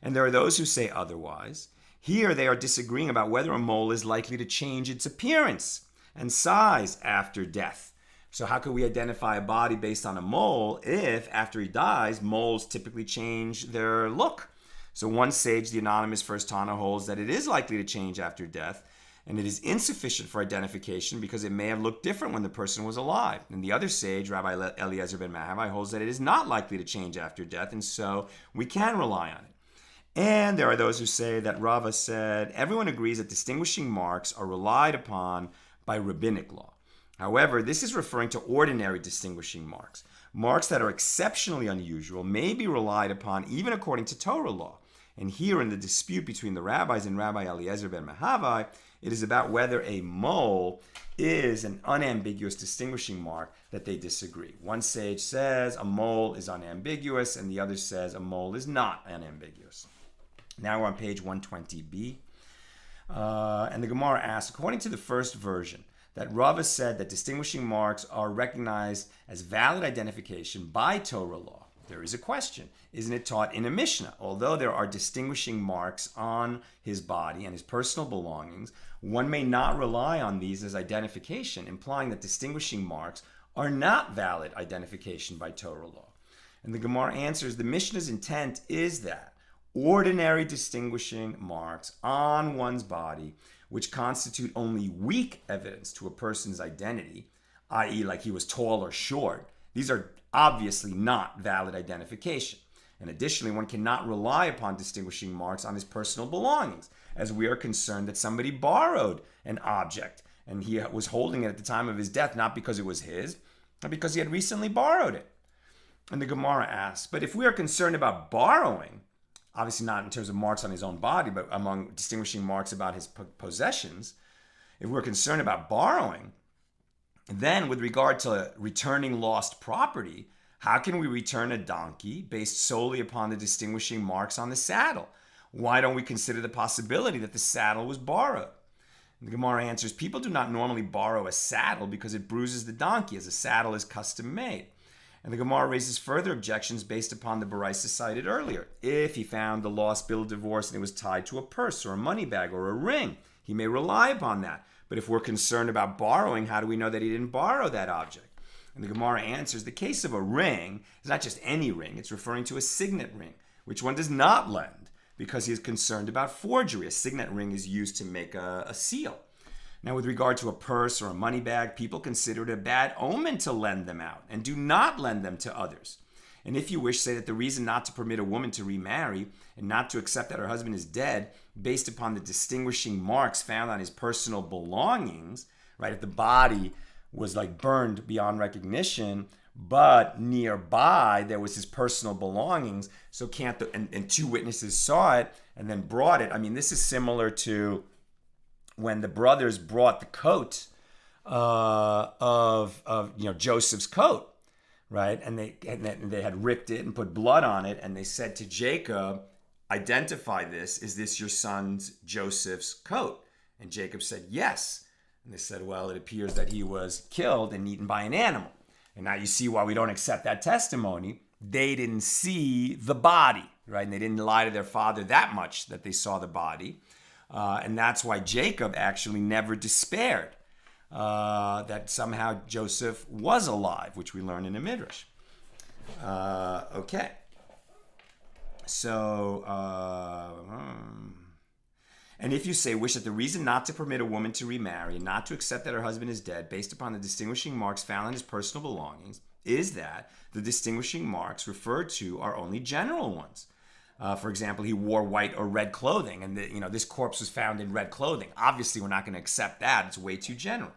And there are those who say otherwise. Here they are disagreeing about whether a mole is likely to change its appearance and size after death. So how could we identify a body based on a mole if, after he dies, moles typically change their look? So one sage, the anonymous first Tana, holds that it is likely to change after death, and it is insufficient for identification because it may have looked different when the person was alive. And the other sage, Rabbi Eliezer ben Mahavai, holds that it is not likely to change after death, and so we can rely on it. And there are those who say that Rava said, everyone agrees that distinguishing marks are relied upon by rabbinic law. However, this is referring to ordinary distinguishing marks. Marks that are exceptionally unusual may be relied upon even according to Torah law. And here in the dispute between the rabbis and Rabbi Eliezer ben Mahavai, it is about whether a mole is an unambiguous distinguishing mark that they disagree. One sage says a mole is unambiguous, and the other says a mole is not unambiguous. Now we're on page 120b. And the Gemara asks, according to the first version, that Rava said that distinguishing marks are recognized as valid identification by Torah law. There is a question. Isn't it taught in a Mishna? Although there are distinguishing marks on his body and his personal belongings, one may not rely on these as identification, implying that distinguishing marks are not valid identification by Torah law. And the Gemara answers, the Mishnah's intent is that ordinary distinguishing marks on one's body, which constitute only weak evidence to a person's identity, i.e. like he was tall or short, these are obviously not valid identification. And additionally, one cannot rely upon distinguishing marks on his personal belongings, as we are concerned that somebody borrowed an object and he was holding it at the time of his death, not because it was his, but because he had recently borrowed it. And the Gemara asks, but if we are concerned about borrowing, obviously not in terms of marks on his own body, but among distinguishing marks about his possessions, if we're concerned about borrowing, then with regard to returning lost property, how can we return a donkey based solely upon the distinguishing marks on the saddle? Why don't we consider the possibility that the saddle was borrowed? And the Gemara answers, people do not normally borrow a saddle because it bruises the donkey, as a saddle is custom made. And the Gemara raises further objections based upon the Baraisa cited earlier. If he found the lost bill of divorce and it was tied to a purse or a money bag or a ring, he may rely upon that. But if we're concerned about borrowing, how do we know that he didn't borrow that object? And the Gemara answers, the case of a ring is not just any ring, it's referring to a signet ring, which one does not lend because he is concerned about forgery. A signet ring is used to make a seal. Now, with regard to a purse or a money bag, people consider it a bad omen to lend them out and do not lend them to others. And if you wish, say that the reason not to permit a woman to remarry and not to accept that her husband is dead based upon the distinguishing marks found on his personal belongings, right? If the body was like burned beyond recognition, but nearby there was his personal belongings, so can't and two witnesses saw it and then brought it. I mean, this is similar to when the brothers brought the coat of Joseph's coat, right? And they had ripped it and put blood on it, and they said to Jacob, identify this. Is this your son's Joseph's coat? And Jacob said, yes. And they said, well, it appears that he was killed and eaten by an animal. And now you see why we don't accept that testimony. They didn't see the body, right? And they didn't lie to their father that much that they saw the body. And that's why Jacob actually never despaired that somehow Joseph was alive, which we learn in the Midrash. Okay. So, and if you say, wish that the reason not to permit a woman to remarry and not to accept that her husband is dead based upon the distinguishing marks found in his personal belongings is that the distinguishing marks referred to are only general ones. For example, he wore white or red clothing, and this corpse was found in red clothing. Obviously, we're not going to accept that. It's way too general.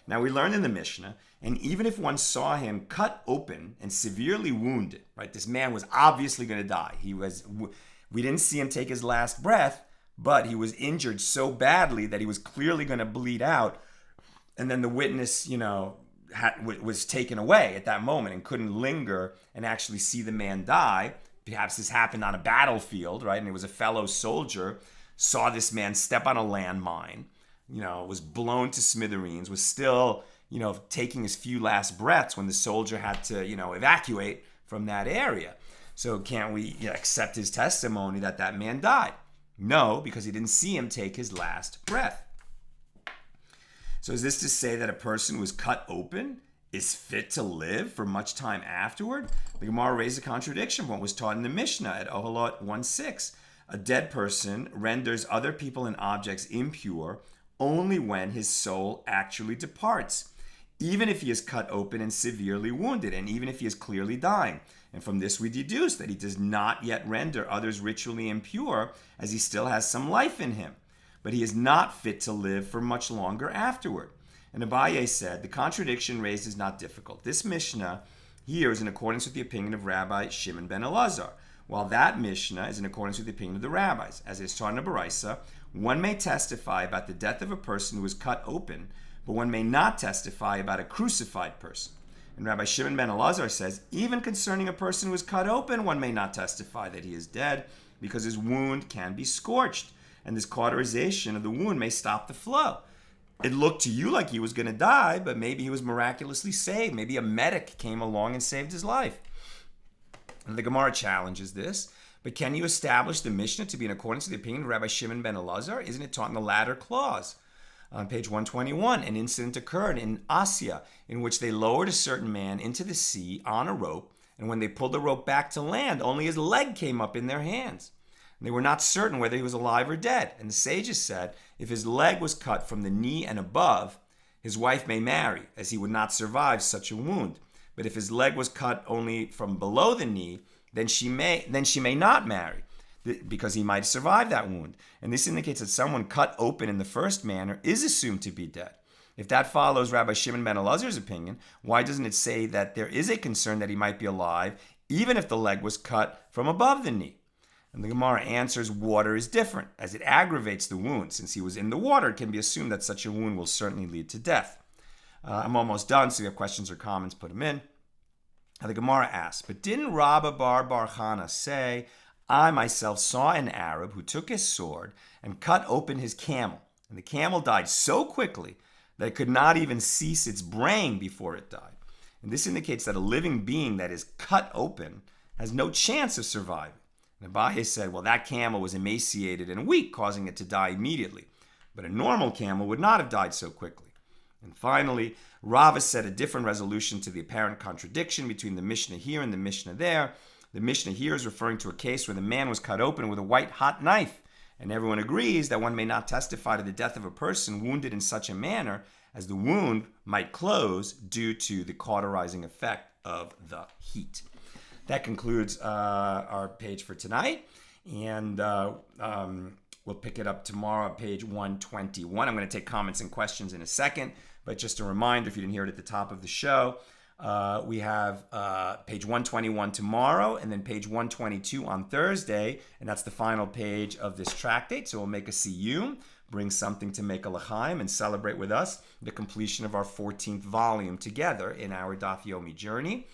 Now, we learned in the Mishnah, and even if one saw him cut open and severely wounded, right? This man was obviously going to die. We didn't see him take his last breath, but he was injured so badly that he was clearly going to bleed out. And then the witness, was taken away at that moment and couldn't linger and actually see the man die. perhaps this happened on a battlefield, right? And it was a fellow soldier, saw this man step on a landmine, was blown to smithereens, was still, taking his few last breaths when the soldier had to, evacuate from that area. So can't we accept his testimony that that man died? No, because he didn't see him take his last breath. So is this to say that a person who was cut open is fit to live for much time afterward? The Gemara raised a contradiction from what was taught in the Mishna at Oholot 1:6. A dead person renders other people and objects impure only when his soul actually departs, even if he is cut open and severely wounded, and even if he is clearly dying. And from this we deduce that he does not yet render others ritually impure, as he still has some life in him. But he is not fit to live for much longer afterward. And Abaye said, the contradiction raised is not difficult. This Mishnah here is in accordance with the opinion of Rabbi Shimon ben Elazar, while that Mishnah is in accordance with the opinion of the rabbis. As it is taught in the Baraisa, one may testify about the death of a person who was cut open, but one may not testify about a crucified person. And Rabbi Shimon ben Elazar says, even concerning a person who is cut open, one may not testify that he is dead, because his wound can be scorched, and this cauterization of the wound may stop the flow. It looked to you like he was going to die, but maybe he was miraculously saved. Maybe a medic came along and saved his life. And the Gemara challenges this, but can you establish the Mishnah to be in accordance with the opinion of Rabbi Shimon ben Elazar? Isn't it taught in the latter clause? On page 121, an incident occurred in Asya in which they lowered a certain man into the sea on a rope, and when they pulled the rope back to land, only his leg came up in their hands. And they were not certain whether he was alive or dead. And the sages said, if his leg was cut from the knee and above, his wife may marry, as he would not survive such a wound. But if his leg was cut only from below the knee, then she may not marry, because he might survive that wound. And this indicates that someone cut open in the first manner is assumed to be dead. If that follows Rabbi Shimon ben Elazar's opinion, why doesn't it say that there is a concern that he might be alive, even if the leg was cut from above the knee? And the Gemara answers, water is different, as it aggravates the wound. Since he was in the water, it can be assumed that such a wound will certainly lead to death. I'm almost done, so if you have questions or comments, put them in. The Gemara asks, but didn't Rabba bar Chana say, I myself saw an Arab who took his sword and cut open his camel, and the camel died so quickly that it could not even cease its braying before it died. And this indicates that a living being that is cut open has no chance of surviving. And Abaye said, well, that camel was emaciated and weak, causing it to die immediately. But a normal camel would not have died so quickly. And finally, Rava said a different resolution to the apparent contradiction between the Mishnah here and the Mishnah there. The Mishnah here is referring to a case where the man was cut open with a white hot knife. And everyone agrees that one may not testify to the death of a person wounded in such a manner as the wound might close due to the cauterizing effect of the heat. That concludes our page for tonight. And we'll pick it up tomorrow at page 121. I'm going to take comments and questions in a second. But just a reminder, if you didn't hear it at the top of the show, we have page 121 tomorrow and then page 122 on Thursday. And that's the final page of this tractate. So we'll make a siyum, bring something to make a l'chaim, and celebrate with us the completion of our 14th volume together in our Daf Yomi journey.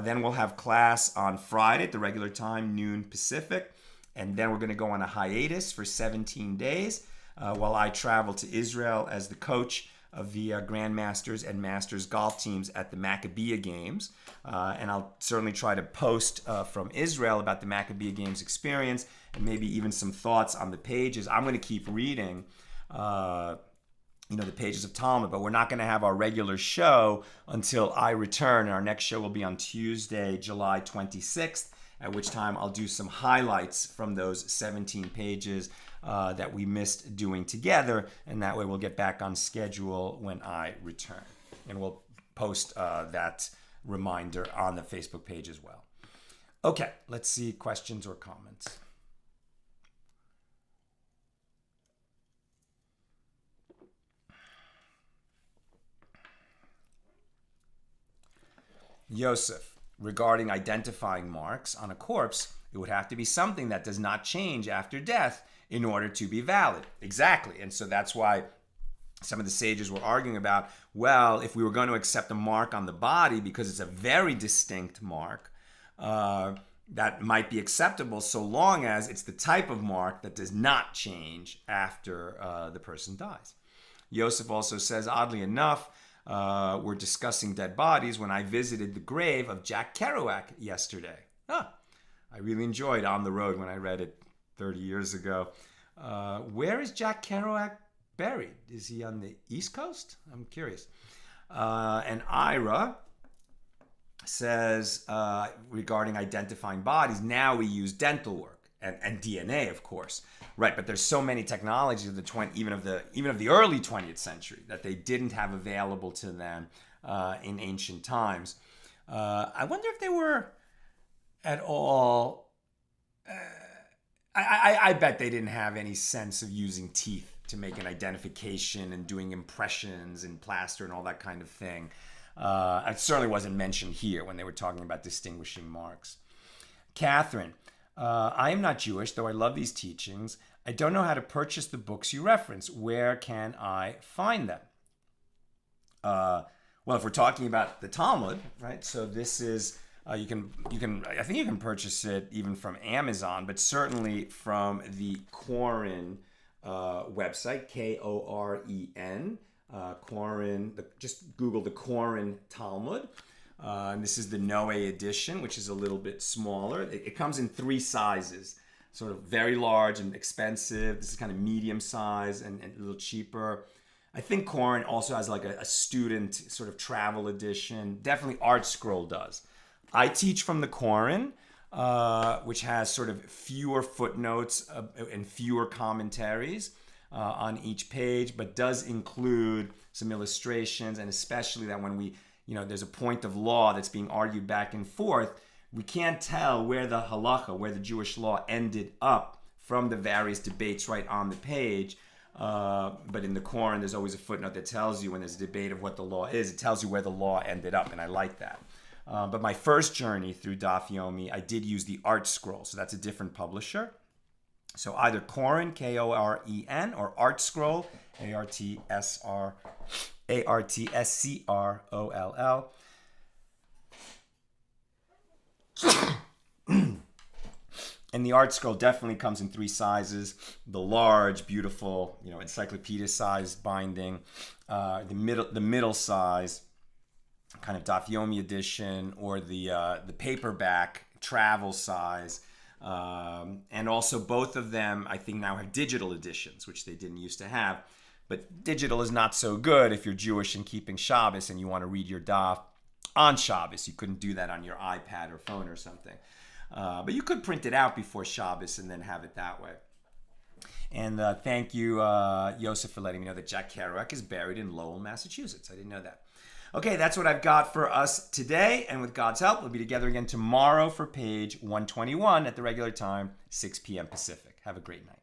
Then we'll have class on Friday at the regular time, noon Pacific. And then we're going to go on a hiatus for 17 days while I travel to Israel as the coach of the Grandmasters and Masters golf teams at the Maccabiah Games. And I'll certainly try to post from Israel about the Maccabiah Games experience and maybe even some thoughts on the pages. I'm going to keep reading the pages of Talmud, but we're not going to have our regular show until I return. Our next show will be on Tuesday, July 26th, at which time I'll do some highlights from those 17 pages that we missed doing together, and that way we'll get back on schedule when I return. And we'll post that reminder on the Facebook page as well. Okay, let's see questions or comments. Yosef, regarding identifying marks on a corpse, it would have to be something that does not change after death in order to be valid. Exactly. And so that's why some of the sages were arguing about, well, if we were going to accept a mark on the body because it's a very distinct mark, that might be acceptable so long as it's the type of mark that does not change after the person dies. Yosef also says, oddly enough, we're discussing dead bodies when I visited the grave of Jack Kerouac yesterday. I really enjoyed On the Road when I read it 30 years ago. Where is Jack Kerouac buried? Is he on the East Coast? I'm curious. And Ira says, regarding identifying bodies, now we use dental work and DNA, of course, right? But there's so many technologies of the even of the early 20th century that they didn't have available to them in ancient times. I wonder if they were at all. I bet they didn't have any sense of using teeth to make an identification and doing impressions in plaster and all that kind of thing. It certainly wasn't mentioned here when they were talking about distinguishing marks. Catherine, I am not Jewish, though I love these teachings. I don't know how to purchase the books you reference. Where can I find them? Well, if we're talking about the Talmud, right? So this is you can I think you can purchase it even from Amazon, but certainly from the Koren website, Koren. Koren, just Google the Koren Talmud. And this is the Noe edition, which is a little bit smaller. It comes in 3 sizes, sort of very large and expensive. This is kind of medium size and a little cheaper. I think Koren also has like a student sort of travel edition. Definitely Art Scroll does. I teach from the Koren, which has sort of fewer footnotes and fewer commentaries on each page, but does include some illustrations, and especially that when there's a point of law that's being argued back and forth, we can't tell where the halacha, where the Jewish law ended up from the various debates right on the page. But in the Koren, there's always a footnote that tells you when there's a debate of what the law is, it tells you where the law ended up, and I like that. But my first journey through Daf Yomi, I did use the Art Scroll, so that's a different publisher. So either Koren, Koren, or Art Scroll, Artscroll. And the Art Scroll definitely comes in 3 sizes: the large, beautiful, encyclopedia-sized binding, the middle size, kind of Daf Yomi edition, or the paperback travel size. And also both of them, I think, now have digital editions, which they didn't used to have. But digital is not so good if you're Jewish and keeping Shabbos and you want to read your daf on Shabbos. You couldn't do that on your iPad or phone or something. But you could print it out before Shabbos and then have it that way. And thank you, Yosef, for letting me know that Jack Kerouac is buried in Lowell, Massachusetts. I didn't know that. Okay, that's what I've got for us today. And with God's help, we'll be together again tomorrow for page 121 at the regular time, 6 p.m. Pacific. Have a great night.